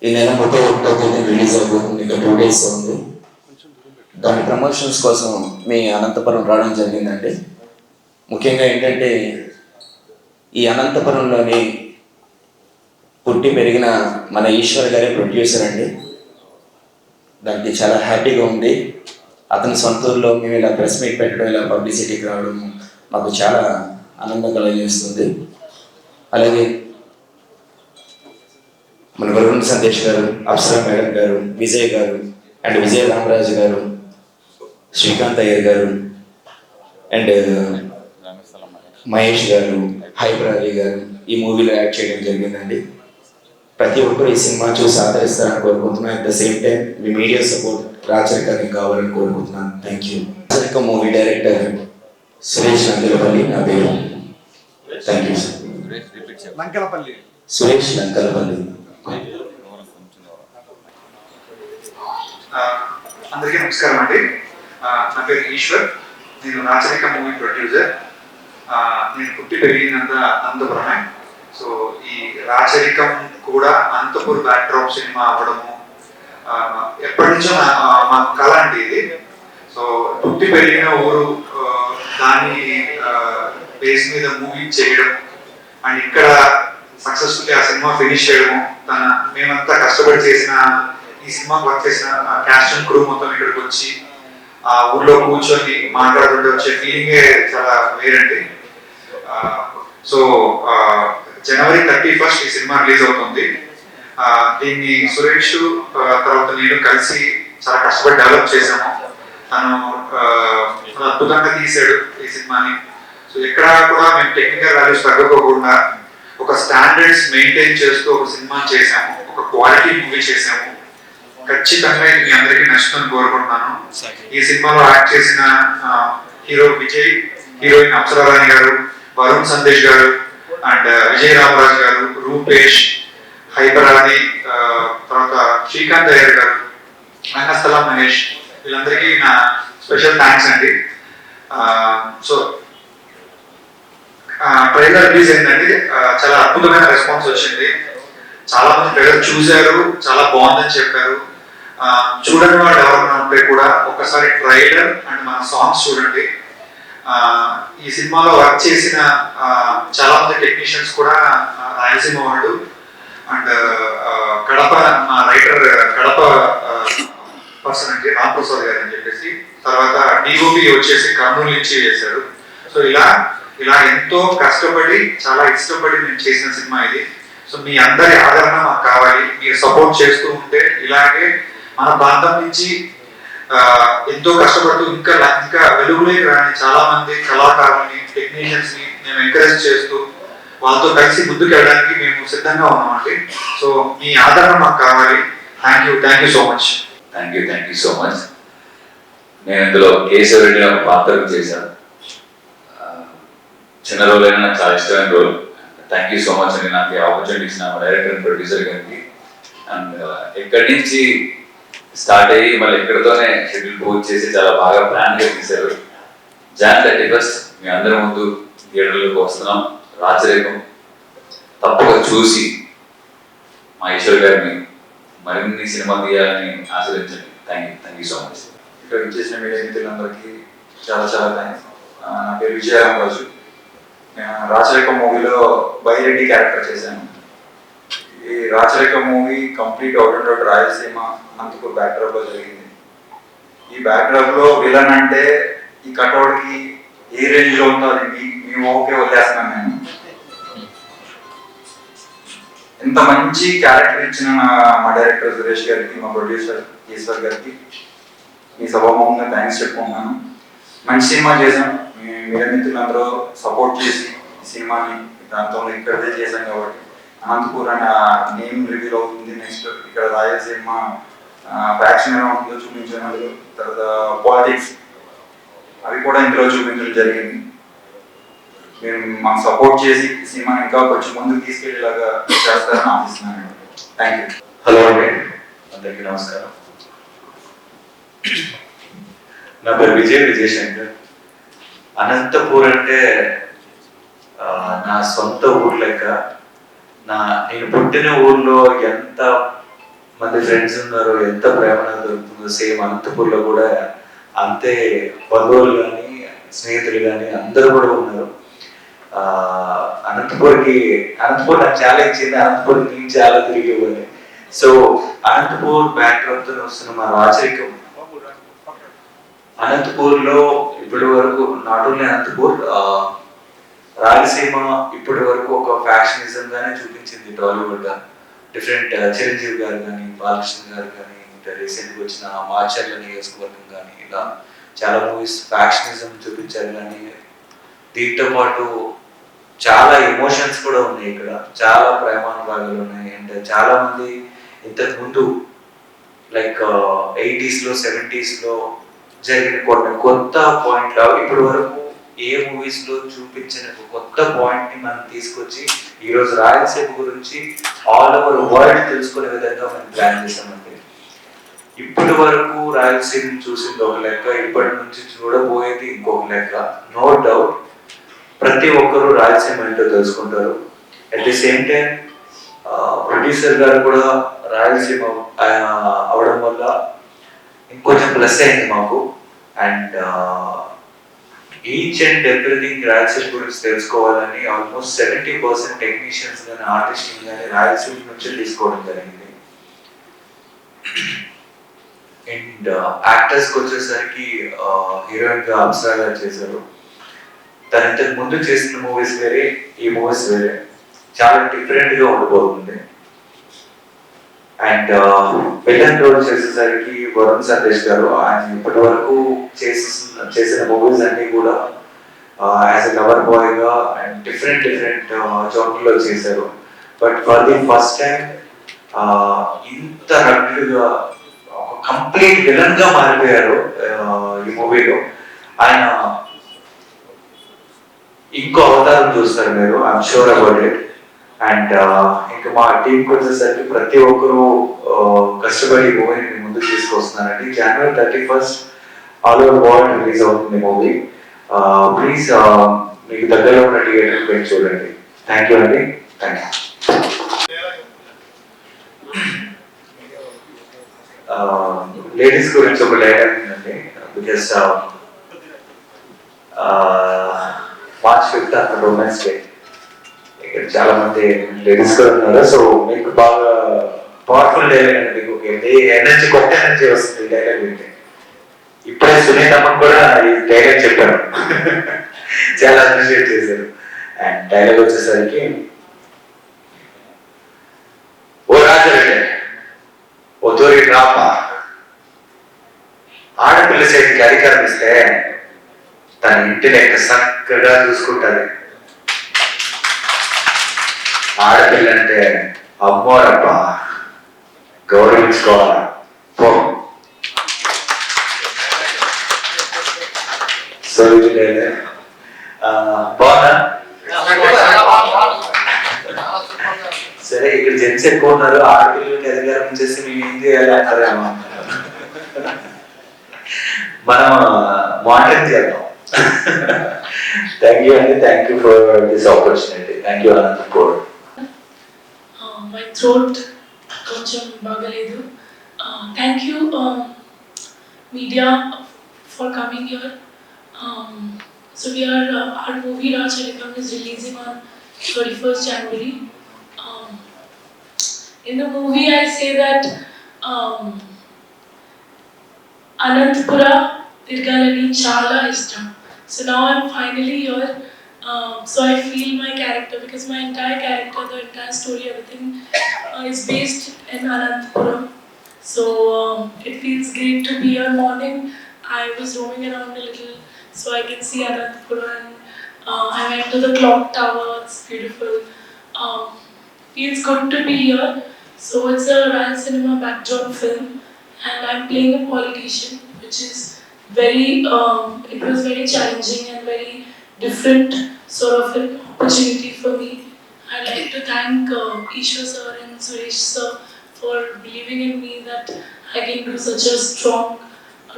ఈ నెల 31వ తేదీ రిలీజ్ అయిపోతుంది. ఇంకా 2 days ఉంది. దాని ప్రమోషన్స్ కోసం మీ అనంతపురం రావడం జరిగిందండి. ముఖ్యంగా ఏంటంటే ఈ అనంతపురంలోని పుట్టి పెరిగిన మన ఈశ్వర్ గారే ప్రొడ్యూసర్ అండి. దానికి చాలా హ్యాపీగా ఉంది. అతని సొంత ఊర్లో మేము ఇలా ప్రెస్ మీట్ పెట్టడం, ఇలా పబ్లిసిటీకి రావడం మాకు చాలా ఆనందం కలుగజేస్తుంది. అలాగే మన వరుణ్ సందేశ్ గారు, అప్సరా మేడం గారు, విజయ్ గారు అండ్ విజయ రామరాజు గారు, శ్రీకాంత్ అయ్యర్ గారు అండ్ మహేష్ గారు, హైపర్ అలీ గారు ఈ మూవీలో యాక్ట్ చేయడం జరిగిందండి. ప్రతి ఒక్కరు ఈ సినిమా చూసి ఆదరిస్తారని కోరుకుంటున్నాను. అట్ ద సేమ్ టైం మీ మీడియా సపోర్ట్ రాచరికానికి కావాలని కోరుకుంటున్నాను. Thank you. Racharika movie director Suresh Lankalapalli నా పేరు. Thank you sir. Suresh Lankalapalli. అందరికీ నమస్కారం అండి. నా పేరు ఈశ్వర్. నేను రాచరిక మూవీ ప్రొడ్యూసర్. నేను పుట్టి పెరిగినంత అనంతపురమే. సో ఈ రాచరికం కూడా అనంతపూర్ బ్యాక్డ్రాప్ సినిమా అవ్వడము ఎప్పటి నుంచో మాకు కళ అండి ఇది. సో పుట్టి పెరిగిన ఊరు, దాని బేస్ మీద మూవీ చేయడం అండ్ ఇక్కడ సక్సెస్ఫుల్లీ ఆ సినిమా ఫినిష్ చేయడము, మేమంతా కష్టపడి చేసిన ఈ సినిమా వర్క్ చేసిన క్యాస్ట్ అండ్ క్రూ మొత్తం ఇక్కడికి వచ్చి ఆ ఊర్లో కూర్చొని మాట్లాడుతుంటే వచ్చే ఫీలింగే చాలా వేరండి. సో జనవరి 31 ఈ సినిమా రిలీజ్ అవుతుంది. దీన్ని సురేష్ తర్వాత నేను కలిసి చాలా కష్టపడి డెవలప్ చేశాము. తను అద్భుతంగా తీశాడు ఈ సినిమాని. సో ఎక్కడ కూడా మేము టెక్నికల్ వాల్యూస్ తగ్గకోకుండా ఒక స్టాండర్డ్స్ మెయింటైన్ చేస్తూ ఒక సినిమా చేశాము, ఒక క్వాలిటీ మూవీ చేశాము. ఖచ్చితంగా ఇది మీ అందరికీ నచ్చుతుందని కోరుకుంటున్నాను. ఈ సినిమాలో యాక్ట్ చేసిన హీరో విజయ్, హీరోయిన్ అప్సరా రాణి గారు, వరుణ్ సందేశ్ గారు అండ్ విజయ రామరాజు గారు, రూపేష్, హైపర్ ఆది, తర్వాత శ్రీకాంత్ అయ్యర్ గారు, రంగస్థలం మహేష్, వీళ్ళందరికీ నా స్పెషల్ థ్యాంక్స్ అండి. సో ట్రైలర్ రిలీజ్ అయిందండి. చాలా అద్భుతమైన రెస్పాన్స్ వచ్చింది. చాలా మంది ట్రైలర్ చూశారు, చాలా బాగుందని చెప్పారు. చూడని వాళ్ళు ఎవరైనా ఉంటే కూడా ఒకసారి ట్రైలర్ అండ్ మన సాంగ్స్ చూడండి. ఈ సినిమాలో వర్క్ చేసిన చాలా మంది టెక్నీషియన్స్ కూడా రాయలసీమ వాళ్ళు అండ్ కడప మా రైటర్ కడప పర్సన్ అంటే రామప్రసాద్ గారు అని చెప్పేసి, తర్వాత డిఓపి వచ్చేసి కర్నూలు నుంచి చేశారు. సో ఇలా ఎంతో కష్టపడి చాలా ఇష్టపడి నేను చేసిన సినిమా ఇది. సో మీ అందరి ఆదరణ మాకు కావాలి. మీరు సపోర్ట్ చేస్తూ ఉంటే ఇలాగే మన ప్రాంతం నుంచి ఎంతో కష్టపడుతూ ఇంకా వెలుగులోకి రాని చాలా మంది కళాకారుల్ని, టెక్నీషియన్స్ ని మేము ఎంకరేజ్ చేస్తూ వాళ్ళతో కలిసి ముందుకు వెళ్ళడానికి మేము సిద్ధంగా ఉన్నామండి. సో మీ ఆదరణ మాకు కావాలి. Thank you so much. Thank you so much. నేను ఇందులో కేశవరెడ్డి ఒక పాత్ర చేశాను. చిన్న రోల్ అయినా నాకు చాలా ఇష్టమైన role. Thank you so much అండి నాకు ఆపర్చునిటీ ఇచ్చిన డైరెక్టర్ అండ్ ప్రొడ్యూసర్ గారికి. అండ్ ఇక్కడి నుంచి స్టార్ట్ అయ్యి మళ్ళీ ఇక్కడితోనే షెడ్యూల్ పూర్తి చేసి చాలా బాగా ప్లాన్గా తీశారు. Jan 31 మీ అందరి ముందు థియేటర్లకు వస్తున్నాం. రాచరికం తప్పక చూసి మా ఈశ్వర్ గారిని మరిన్ని సినిమా తీయాలని ఆశీర్వదించండి. Thank you so much. ఇక్కడ వచ్చేసిన మీడియా మిత్రులందరికీ చాలా థ్యాంక్స్. నా పేరు విజయ రామరాజు. నేను రాచరిక మూవీలో బైరెడ్డి క్యారెక్టర్ చేశాను. ఈ Racharika movie complete out and out Rayalaseema Anantapur backdrop లో జరిగింది. ఈ బ్యాక్డ్రాప్ లో విలన్ అంటే ఈ కట్అవుట్ కి ఏ రేంజ్ లో ఉందో అది మీ ఓకే వదిలేస్తున్నాను నేను. ఇంత మంచి క్యారెక్టర్ ఇచ్చిన మా డైరెక్టర్ సురేష్ గారికి, మా ప్రొడ్యూసర్ ఈశ్వర్ గారికి మీ సభాముఖంగా థ్యాంక్స్ చెప్పుకుంటున్నాను. మంచి సినిమా చేశాం. మీడియా మిత్రులందరూ సపోర్ట్ చేసి ఈ సినిమాని ప్రాంతంలో ఇక్కడే చేశాం కాబట్టి అనంతపూర్ అనే నేమ్ రివీల్ అవుతుంది. నెక్స్ట్ ఇక్కడ రాయలసీమ ఫ్యాక్షన్ ఎలా ఉంటుందో చూపించడం, తర్వాత పాలిటిక్స్ అవి కూడా ఇందులో చూపించడం జరిగింది. మీరు మాకు సపోర్ట్ చేసి సినిమాని ఇంకా కొంచెం ముందుకు తీసుకెళ్ళేలాగా చేస్తారని ఆశిస్తున్నాను. Thank you. హలో అండి, అందరికీ నమస్కారం. నా పేరు విజయశంకర్. అనంతపూర్ అంటే నా సొంత ఊరు లెక్క. నేను పుట్టిన ఊర్లో ఎంత మంది ఫ్రెండ్స్ ఉన్నారు, ఎంత ప్రేమ దొరుకుతుందో సేమ్ అనంతపూర్లో కూడా అంతే బంధువులు కానీ స్నేహితులు కానీ అందరూ కూడా ఉన్నారు. అనంతపూర్ నాకు చాలా ఇచ్చింది, అనంతపూర్ నేను చాలా తిరిగి ఇవ్వాలి. సో అనంతపూర్ బ్యాక్డ్రాప్తో వస్తున్న మా రాచరికం అనంతపూర్లో ఇప్పటి వరకు నాట్ ఓన్లీ అనంతపూర్, రాయలసీమ ఇప్పటి వరకు ఒక ఫ్యాషనిజం గానే చూపించింది టాలీవుడ్ గా. డిఫరెంట్ చిరంజీవి గారు కానీ, బాలకృష్ణ గారు కానీ, రీసెంట్గా వచ్చిన మాచర్ల నియోజకవర్గం కానీ, ఇలా చాలా మూవీస్ ఫ్యాషనిజం చూపించారు. కానీ దీంతో పాటు చాలా ఎమోషన్స్ కూడా ఉన్నాయి ఇక్కడ, చాలా ప్రేమానురాగాలు ఉన్నాయి. అండ్ చాలా మంది ఇంతకు ముందు లైక్ 80s లో 70s లో జరిగిన కొన్ని కొత్త పాయింట్లు ఇప్పటి వరకు ఏ మూవీస్ లో చూపించిన కొత్త పాయింట్ ని మనం తీసుకొచ్చి ఈరోజు రాయలసీమ గురించి ఆల్ ఓవర్ వరల్డ్ తెలుసుకునే విధంగా మనం ప్లాన్ చేసామండి. ఇప్పటి వరకు రాయలసీమ చూసింది ఒక లెక్క, ఇప్పటి నుంచి చూడబోయేది ఇంకొక లెక్క. నో డౌట్ ప్రతి ఒక్కరూ రాయలసీమ ఏంటో తెలుసుకుంటారు. At the same time producer గారు కూడా రాయలసీమ అవడం వల్ల ఇంకొంచెం ప్లస్ అయింది మాకు. And each and everything Rayalaseema గురించి తెలుసుకోవాలని ఆల్మోస్ట్ 70% టెక్నీషియన్స్ కానీ ఆర్టిస్ట్ కానీ రాయలసీమ నుంచి తీసుకోవడం జరిగింది. అండ్ యాక్టర్స్కి వచ్చేసరికి హీరోయిన్ గా అప్సరా గారు చేశారు. తను ఇంతకు ముందు చేసిన మూవీస్ వేరే, ఈ మూవీస్ వేరే, చాలా డిఫరెంట్ గా ఉండబోతుంది. అండ్ విలన్ రోల్ చేసేసరికి వరుణ్ సందేశ్ గారు, ఆయన ఇప్పటి వరకు చేసిన మూవీస్ అన్ని కూడా యాజ్ ఎ లవర్ బాయ్ గా అండ్ డిఫరెంట్ జోనర్ లో చేశారు. But for the first time ఇంత రగ్డ్ గా కంప్లీట్ విలన్ గా మారిపోయారు ఈ మూవీలో. ఆయన ఇంకో అవతారం చూస్తారు మీరు, I'm sure about it. And ఇంకా మా టీంకి వచ్చేసరికి ప్రతి ఒక్కరూ కష్టపడి మూవీని ముందుకు తీసుకొస్తున్నారండి. January 31st all over world release అవుతుంది మూవీ. ప్లీజ్ మీకు దగ్గరలో ఉన్న థియేటర్ పెట్టి చూడండి. థ్యాంక్ యూ అండి, థ్యాంక్ యూ. లేడీస్ గురించి ఒక డైలాగ్ ఉందండి. బికాస్ March 5th అన్న రొమాన్స్ డే, ఇక్కడ చాలా మంది లేడీస్ కూడా ఉన్నారు. సో మీకు బాగా పవర్ఫుల్ డైలాగ్ అండి, మీకు ఎనర్జీ, కొత్త ఎనర్జీ వస్తుంది ఈ డైలాగ్ వింటే. ఇప్పుడే సునీతమ్మ కూడా ఈ డైలాగ్ చెప్పారు, చాలా అప్రిషియేట్ చేశారు. అండ్ డైలాగ్ వచ్చేసరికి, ఓ రాజరెడ్డి ఓ తోరి రాప, ఆడపిల్ల చేతికి అధికారం ఇస్తే తన ఇంటి లెక్క చక్కగా చూసుకుంటారు. ఆడపిల్ల అంటే అమ్మోరప్ప, గౌరవించుకోవాలా పో. సో ఇది బాగున్నా? సరే, ఇక్కడ జెంట్స్ ఎక్కువ ఉన్నారు, ఆడపిల్లలకి అధికారం చేసి మేము ఏం చేయాలి అంటారేమో. మనం మానిటరింగ్ చేద్దాం. Thank you and thank you for this opportunity. Thank you Anantapur. My throat koncham bagaledu. Thank you media for coming here. So we are our movie Racharikam is releasing on 31st January. In the movie I say that Anantapura Tirgalani chala ishtam. So now I'm finally here. So I feel my character, because my entire character, the entire story, everything is based in Anantapura. So it feels great to be here. Morning I was roaming around a little, so I can see Anantapura, and I went to the clock tower. It's beautiful. Feels good to be here. So it's a Rayalaseema backdrop film, and I'm playing a politician, which is it was very challenging and very different sort of an opportunity for me. I'd like to thank Ishwar sir and Suresh sir for believing in me that I can do such a strong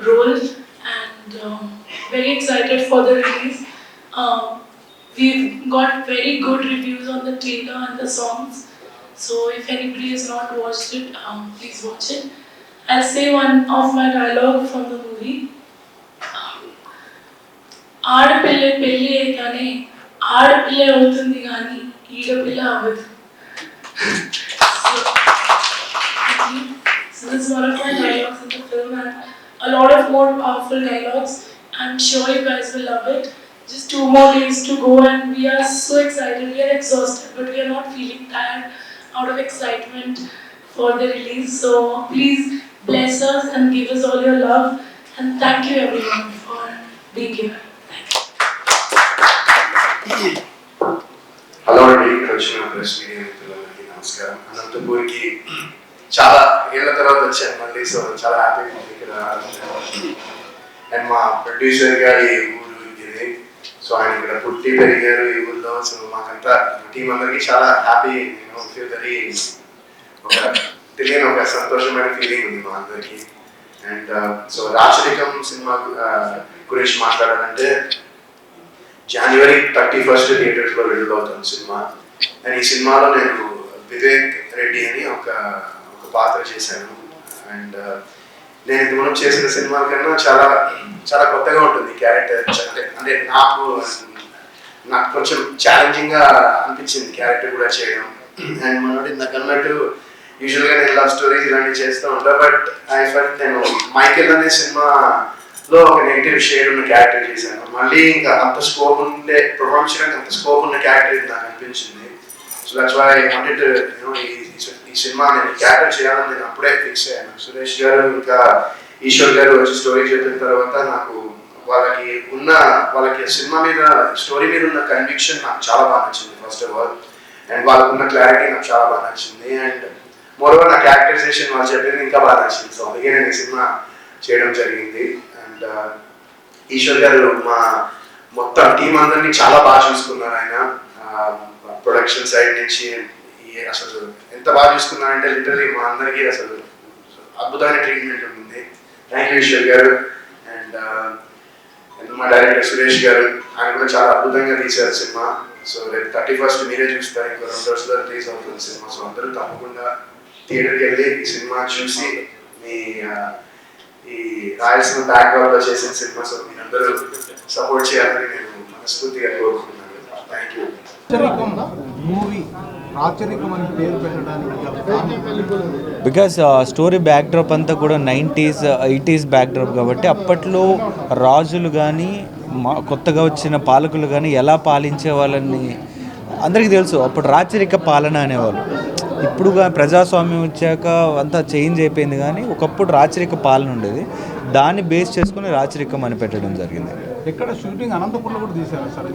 role, and very excited for the release. We've got very good reviews on the trailer and the songs, So if anybody has not watched it, please watch it. I'll say one of my dialogue from the movie. ఆడపిల్ల పెళ్ళి అయితేనే ఆడపిల్ల అవుతుంది కానీ ఈడపిల్ల అవ్వదు. So this is one of my dialogues in the film, and a lot of more powerful dialogues. I'm sure you guys will love it. Just 2 more days to go and we are so excited. We are exhausted, but we are not feeling tired out of excitement for the release. So please bless us and give us all your love, and thank you everyone for being here. Hello అండి, ఇక్కడ వచ్చిన press media మిత్రులందరికీ నమస్కారం. అనంతపూర్కి చాలా ఏళ్ళ తర్వాత వచ్చాను మళ్ళీ, సో చాలా హ్యాపీగా ఉంది ఇక్కడ. అండ్ మా ప్రొడ్యూసర్ గారి ఊరు ఇది, సో ఆయన ఇక్కడ పుట్టి పెరిగారు ఈ ఊళ్ళో. సో మాకంతా టీం అందరికీ చాలా హ్యాపీ, ఫీల్ వెరీ ఒక తెలియని ఒక సంతోషమైన ఫీలింగ్ ఉంది మా అందరికీ. అండ్ సో రాచరికం సినిమా గురించి మాట్లాడాలంటే January 31st థియేటర్స్లో విడుదలవుతుంది సినిమా. అండ్ ఈ సినిమాలో నేను వివేక్ రెడ్డి అని ఒక పాత్ర చేశాను. అండ్ నేను ఇంతకుముందు చేసిన సినిమాల కన్నా చాలా చాలా కొత్తగా ఉంటుంది క్యారెక్టర్. అంటే నాకు కొంచెం ఛాలెంజింగ్గా అనిపించింది క్యారెక్టర్ కూడా చేయడం. అండ్ మనోడు ఇందాక అన్నట్టు యూజువల్గా నేను లవ్ స్టోరీస్ ఇలాంటివి చేస్తూ ఉంటాను, బట్ ఐ ఫెల్ట్ నేను మైకేల్ అనే సినిమాలో ఒక నెగిటివ్ షేడ్ ఉన్న క్యారెక్టర్ చేశాను. మళ్ళీ ఇంకా అంత స్కోప్ ఉండే పర్ఫార్మ్ చేయడానికి అంత స్కోప్ ఉన్న క్యారెక్టర్ ఇది నాకు అనిపించింది. So that's why I wanted ఈ సినిమా నేను క్యారెక్టర్ చేయాలని నేను అప్పుడే ఫిక్స్ అయ్యాను. సురేష్ గారు ఇంకా ఈశ్వర్ గారు వచ్చి స్టోరీ చెప్పిన తర్వాత నాకు వాళ్ళకి సినిమా మీద స్టోరీ మీద ఉన్న కన్విక్షన్ నాకు చాలా బాగా నచ్చింది ఫస్ట్ ఆఫ్ ఆల్. అండ్ వాళ్ళకు ఉన్న క్లారిటీ నాకు చాలా బాగా నచ్చింది. అండ్ మోరోవర్ నా క్యారెక్టరైజేషన్ వాళ్ళు చెప్పింది ఇంకా బాగా నచ్చింది. సో అందుకే నేను ఈ సినిమా చేయడం జరిగింది. అండ్ ఈశ్వర్ గారు మా మొత్తం టీం అందరినీ చాలా బాగా చూసుకున్నారు. ఆయన ప్రొడక్షన్ సైడ్ నుంచి అసలు ఎంత బాగా చూసుకున్నారంటే లిటరలీ మా అందరికీ అసలు అద్భుతమైన ట్రీట్మెంట్ ఉంటుంది. థ్యాంక్ యూ ఈశ్వర్ గారు. అండ్ మా డైరెక్టర్ సురేష్ గారు, ఆయన కూడా చాలా అద్భుతంగా తీశారు సినిమా. సో రేపు 31st మీరే చూస్తారు, ఇంకో 2 రోజుల్లో రిలీజ్ అవుతుంది సినిమా. సో అందరూ తప్పకుండా థియేటర్కి వెళ్ళి ఈ సినిమా చూసి మీ ఈ రాయలసీమ బ్యాక్గ్రౌండ్ లో చేసిన సినిమా, సో మీరందరూ సపోర్ట్ చేయాలని నేను మనస్ఫూర్తిగా కోరుకుంటున్నాను. Thank you. మూవీ రాచరికం అని పేరు పెట్టడానికి బికాస్ స్టోరీ బ్యాక్డ్రాప్ అంతా కూడా 90s 80s బ్యాక్డ్రాప్ కాబట్టి అప్పట్లో రాజులు కానీ కొత్తగా వచ్చిన పాలకులు కానీ ఎలా పాలించే వాళ్ళని అందరికీ తెలుసు. అప్పుడు రాచరిక పాలన అనేవాళ్ళు. ఇప్పుడు ప్రజాస్వామ్యం వచ్చాక అంతా చేంజ్ అయిపోయింది, కానీ ఒకప్పుడు రాచరిక పాలన ఉండేది. దాన్ని బేస్ చేసుకుని రాచరికం అని పెట్టడం జరిగింది. ఎక్కడ షూటింగ్ అనంతపూర్లో కూడా తీశారు సార్?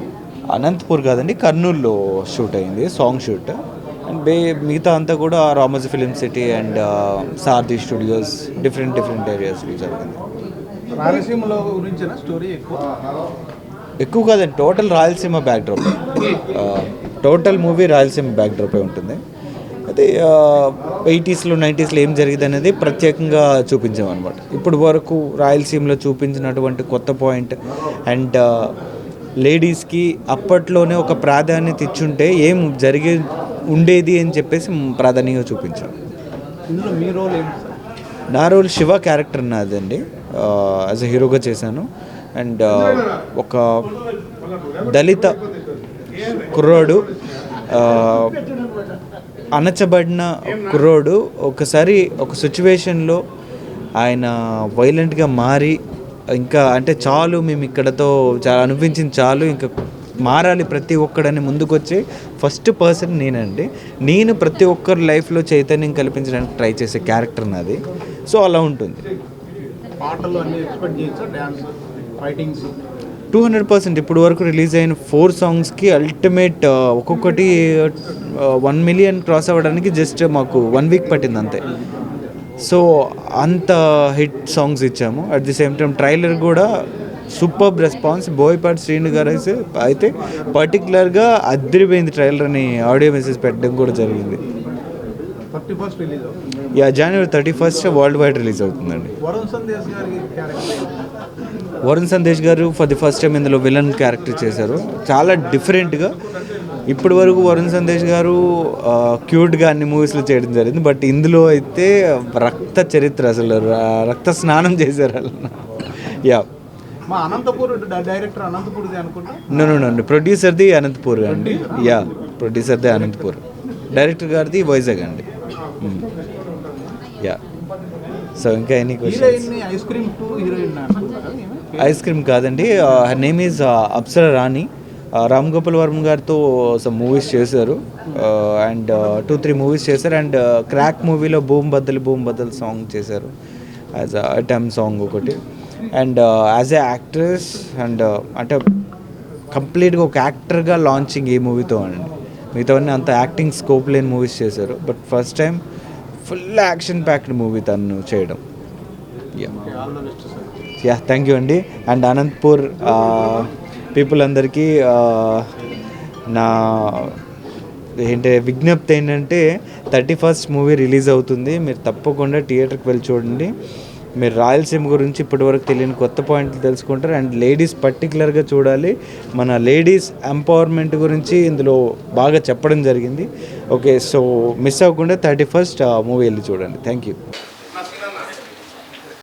అనంతపూర్ కాదండి, కర్నూలులో షూట్ అయింది, సాంగ్ షూట్. అండ్ మిగతా అంతా కూడా Ramoji film city and Sarathi studios different ఏరియాస్లో జరిగింది. రాయలసీమలో గురించిన స్టోరీ ఎక్కువ కాదండి, total Rayalaseema backdrop. Total movie Rayalaseema బ్యాక్డ్రాపే ఉంటుంది. అయితే 80sలో 90sలో ఏం జరిగింది అనేది ప్రత్యేకంగా చూపించామన్నమాట. ఇప్పుడు వరకు రాయలసీమలో చూపించినటువంటి కొత్త పాయింట్ అండ్ లేడీస్కి అప్పట్లోనే ఒక ప్రాధాన్యత ఇచ్చుంటే ఏం ఉండేది అని చెప్పేసి ప్రాధాన్యంగా చూపించాం. ఇందులో మీ రోల్ ఏంటి సార్? నా రోల్ శివ క్యారెక్టర్ నాదండి, యాజ్ ఎ హీరోగా చేశాను. అండ్ ఒక దళిత కుర్రోడు, అణచబడిన కుర్రోడు ఒకసారి ఒక సిచ్యువేషన్లో ఆయన వైలెంట్గా మారి ఇంకా అంటే చాలు మేము ఇక్కడతో చాలా అనిపించింది, చాలు ఇంకా మారాలి ప్రతి ఒక్కడని ముందుకొచ్చే ఫస్ట్ పర్సన్ నేనండి. నేను ప్రతి ఒక్కరి లైఫ్లో చైతన్యం కల్పించడానికి ట్రై చేసే క్యారెక్టర్ నాది. సో అలా ఉంటుంది. పాటలు అన్ని ఎక్స్పెక్ట్ చేయొచ్చా? Dance, fightings 200%. ఇప్పుడు వరకు రిలీజ్ అయిన 4 సాంగ్స్కి అల్టిమేట్ ఒక్కొక్కటి 1 million క్రాస్ అవ్వడానికి జస్ట్ మాకు 1 week పట్టింది అంతే. సో అంత హిట్ సాంగ్స్ ఇచ్చాము. At the same time trailer కూడా సూపర్బ్ రెస్పాన్స్. బోయపాటి శ్రీను గారు అయితే పర్టికులర్గా అదిరిపోయింది ట్రైలర్ అని ఆడియో మెసేజ్ పెట్టడం కూడా జరిగింది. 31st రిలీజ్ అవుతుంది. January 31st world wide release అవుతుందండి. వరుణ్ సందేశ్ గారు ఫర్ ది ఫస్ట్ టైం ఇందులో విలన్ క్యారెక్టర్ చేశారు. చాలా డిఫరెంట్గా ఇప్పటి వరకు వరుణ్ సందేశ్ గారు క్యూట్గా అన్ని మూవీస్లో చేయడం జరిగింది, బట్ ఇందులో అయితే రక్త చరిత్ర, అసలు రక్త స్నానం చేశారు అలా. యా, మా అనంతపూర్ డైరెక్టర్ అనంతపూర్ది అనుకుంటా. నో ప్రొడ్యూసర్ది అనంతపూర్ అండి. యా, ప్రొడ్యూసర్ది అనంతపూర్, డైరెక్టర్ గారిది వైజాగ్ అండి. యా, సో ఇంకా any questions? Heroine ice cream 2 heroine అనుకుంటా. ఐస్ క్రీమ్ కాదండి, హర్ నేమ్ ఈజ్ అప్సర రాణి. రామ్ గోపాల్ వర్మ గారితో సమ్ మూవీస్ చేశారు, అండ్ 2-3 మూవీస్ చేశారు, అండ్ క్రాక్ మూవీలో బూమ్ బద్దల్ సాంగ్ చేశారు యాజ్ ఐటమ్ సాంగ్ ఒకటి. And as a actress and అంటే కంప్లీట్గా ఒక యాక్టర్గా లాంచింగ్ ఈ మూవీతో అండి. మిగతావన్నీ అంత యాక్టింగ్ స్కోప్ లేని మూవీస్ చేశారు, but first time full action packed movie తను చేయడం. యా, థ్యాంక్ యూ అండి. అండ్ అనంతపూర్ పీపుల్ అందరికీ నా విజ్ఞప్తి ఏంటంటే 31st మూవీ రిలీజ్ అవుతుంది, మీరు తప్పకుండా థియేటర్కి వెళ్ళి చూడండి. మీరు రాయలసీమ గురించి ఇప్పటివరకు తెలియని కొత్త పాయింట్లు తెలుసుకుంటారు, అండ్ లేడీస్ పర్టికులర్గా చూడాలి. మన లేడీస్ ఎంపవర్మెంట్ గురించి ఇందులో బాగా చెప్పడం జరిగింది. ఓకే, సో మిస్ అవ్వకుండా 31st మూవీ వెళ్ళి చూడండి. Thank you.